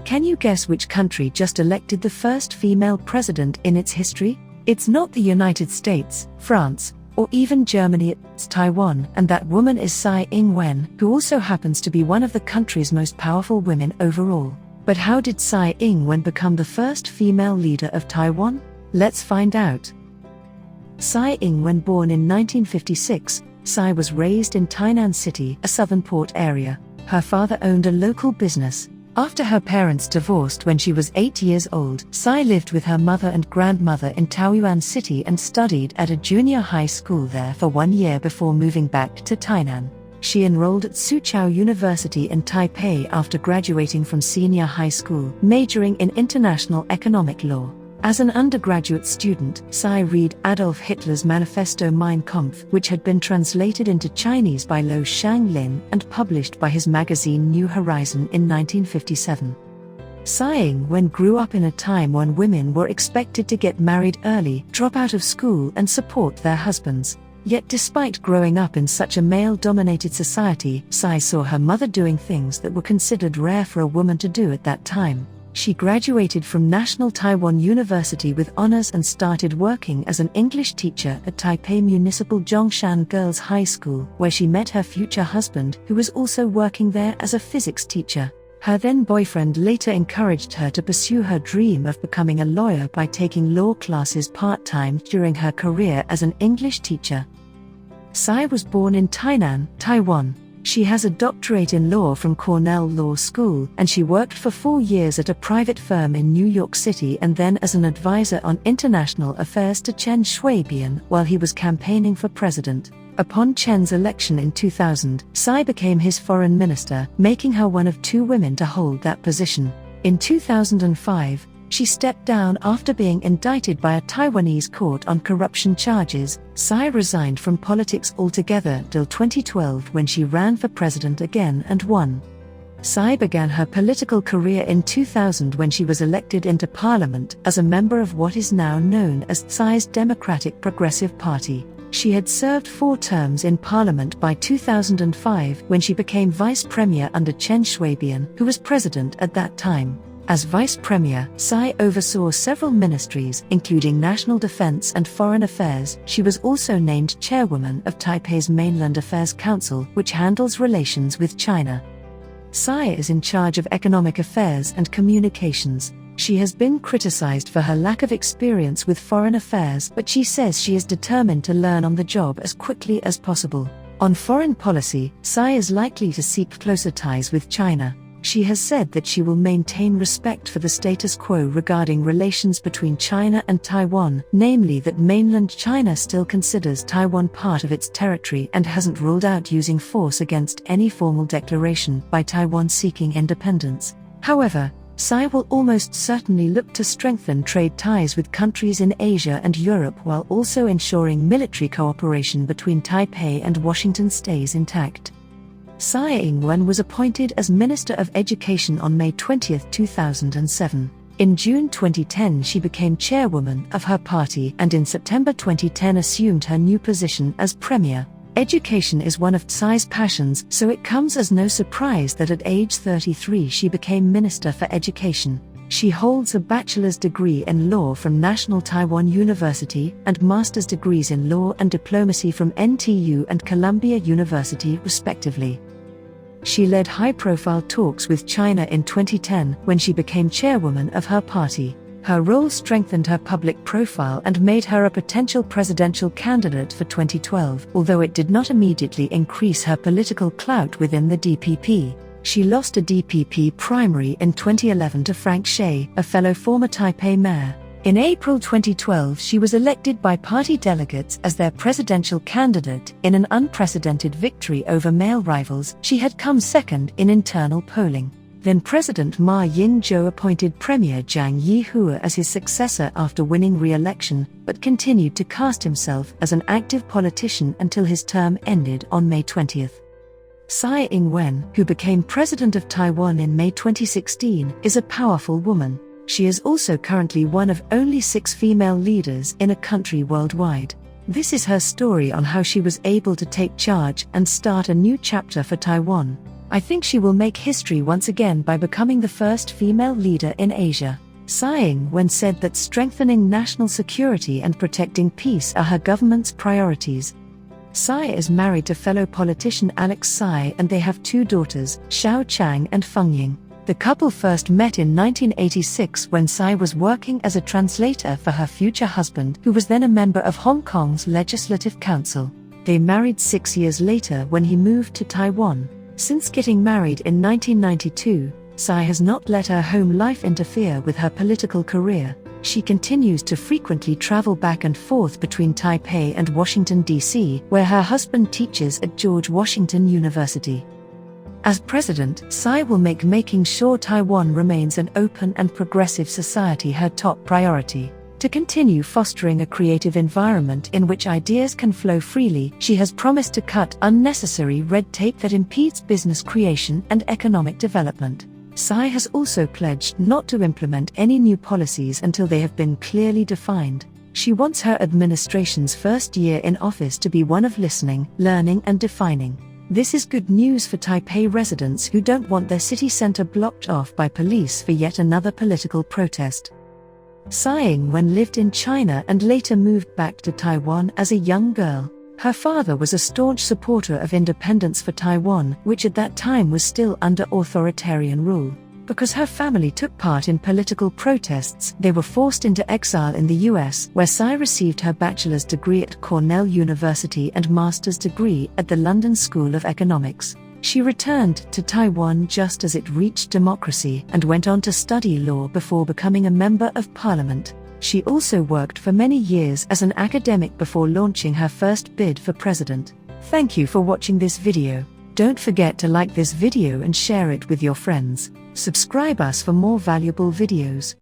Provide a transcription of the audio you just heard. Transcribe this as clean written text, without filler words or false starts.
Can you guess which country just elected the first female president in its history? It's not the United States, France, or even Germany, it's Taiwan, and that woman is Tsai Ing-wen, who also happens to be one of the country's most powerful women overall. But how did Tsai Ing-wen become the first female leader of Taiwan? Let's find out. Tsai Ing-wen, born in 1956, Tsai was raised in Tainan City, a southern port area. Her father owned a local business. After her parents divorced when she was 8 years old, Tsai lived with her mother and grandmother in Taoyuan City and studied at a junior high school there for 1 year before moving back to Tainan. She enrolled at Soochow University in Taipei after graduating from senior high school, majoring in international economic law. As an undergraduate student, Tsai read Adolf Hitler's manifesto Mein Kampf, which had been translated into Chinese by Lo Hsiang-lin and published by his magazine New Horizon in 1957. Tsai Ing-wen grew up in a time when women were expected to get married early, drop out of school and support their husbands. Yet despite growing up in such a male-dominated society, Tsai saw her mother doing things that were considered rare for a woman to do at that time. She graduated from National Taiwan University with honors and started working as an English teacher at Taipei Municipal Zhongshan Girls High School, where she met her future husband, who was also working there as a physics teacher. Her then-boyfriend later encouraged her to pursue her dream of becoming a lawyer by taking law classes part-time during her career as an English teacher. Tsai was born in Tainan, Taiwan. She has a doctorate in law from Cornell Law School, and she worked for 4 years at a private firm in New York City and then as an advisor on international affairs to Chen Shui-bian while he was campaigning for president. Upon Chen's election in 2000, Tsai became his foreign minister, making her one of 2 women to hold that position. In 2005, she stepped down after being indicted by a Taiwanese court on corruption charges. Tsai resigned from politics altogether till 2012 when she ran for president again and won. Tsai began her political career in 2000 when she was elected into parliament as a member of what is now known as Tsai's Democratic Progressive Party. She had served 4 terms in parliament by 2005 when she became vice premier under Chen Shui-bian, who was president at that time. As vice premier, Tsai oversaw several ministries, including national defense and foreign affairs. She was also named chairwoman of Taipei's Mainland Affairs Council, which handles relations with China. Tsai is in charge of economic affairs and communications. She has been criticized for her lack of experience with foreign affairs, but she says she is determined to learn on the job as quickly as possible. On foreign policy, Tsai is likely to seek closer ties with China. She has said that she will maintain respect for the status quo regarding relations between China and Taiwan, namely that mainland China still considers Taiwan part of its territory and hasn't ruled out using force against any formal declaration by Taiwan seeking independence. However, Tsai will almost certainly look to strengthen trade ties with countries in Asia and Europe while also ensuring military cooperation between Taipei and Washington stays intact. Tsai Ing-wen was appointed as Minister of Education on May 20, 2007. In June 2010 she became chairwoman of her party and in September 2010 assumed her new position as premier. Education is one of Tsai's passions, so it comes as no surprise that at age 33 she became Minister for Education. She holds a bachelor's degree in law from National Taiwan University and master's degrees in law and diplomacy from NTU and Columbia University respectively. She led high-profile talks with China in 2010 when she became chairwoman of her party. Her role strengthened her public profile and made her a potential presidential candidate for 2012, although it did not immediately increase her political clout within the DPP. She lost a DPP primary in 2011 to Frank Hsieh, a fellow former Taipei mayor. In April 2012 she was elected by party delegates as their presidential candidate in an unprecedented victory over male rivals. She had come second in internal polling. Then President Ma Ying-jeou appointed Premier Zhang Yihua as his successor after winning re-election, but continued to cast himself as an active politician until his term ended on May 20. Tsai Ing-wen, who became president of Taiwan in May 2016, is a powerful woman. She is also currently one of only 6 female leaders in a country worldwide. This is her story on how she was able to take charge and start a new chapter for Taiwan. I think she will make history once again by becoming the first female leader in Asia. Tsai Ing-wen said that strengthening national security and protecting peace are her government's priorities. Tsai is married to fellow politician Alex Tsai and they have 2 daughters, Xiao Chang and Feng Ying. The couple first met in 1986 when Tsai was working as a translator for her future husband, who was then a member of Hong Kong's Legislative Council. They married 6 years later when he moved to Taiwan. Since getting married in 1992, Tsai has not let her home life interfere with her political career. She continues to frequently travel back and forth between Taipei and Washington, D.C., where her husband teaches at George Washington University. As president, Tsai will make making sure Taiwan remains an open and progressive society her top priority. To continue fostering a creative environment in which ideas can flow freely, she has promised to cut unnecessary red tape that impedes business creation and economic development. Tsai has also pledged not to implement any new policies until they have been clearly defined. She wants her administration's first year in office to be one of listening, learning and defining. This is good news for Taipei residents who don't want their city center blocked off by police for yet another political protest. Tsai Ing-wen lived in China and later moved back to Taiwan as a young girl. Her father was a staunch supporter of independence for Taiwan, which at that time was still under authoritarian rule. Because her family took part in political protests, they were forced into exile in the US, where Tsai received her bachelor's degree at Cornell University and master's degree at the London School of Economics. She returned to Taiwan just as it reached democracy and went on to study law before becoming a member of parliament. She also worked for many years as an academic before launching her first bid for president. Thank you for watching this video. Don't forget to like this video and share it with your friends. Subscribe us for more valuable videos.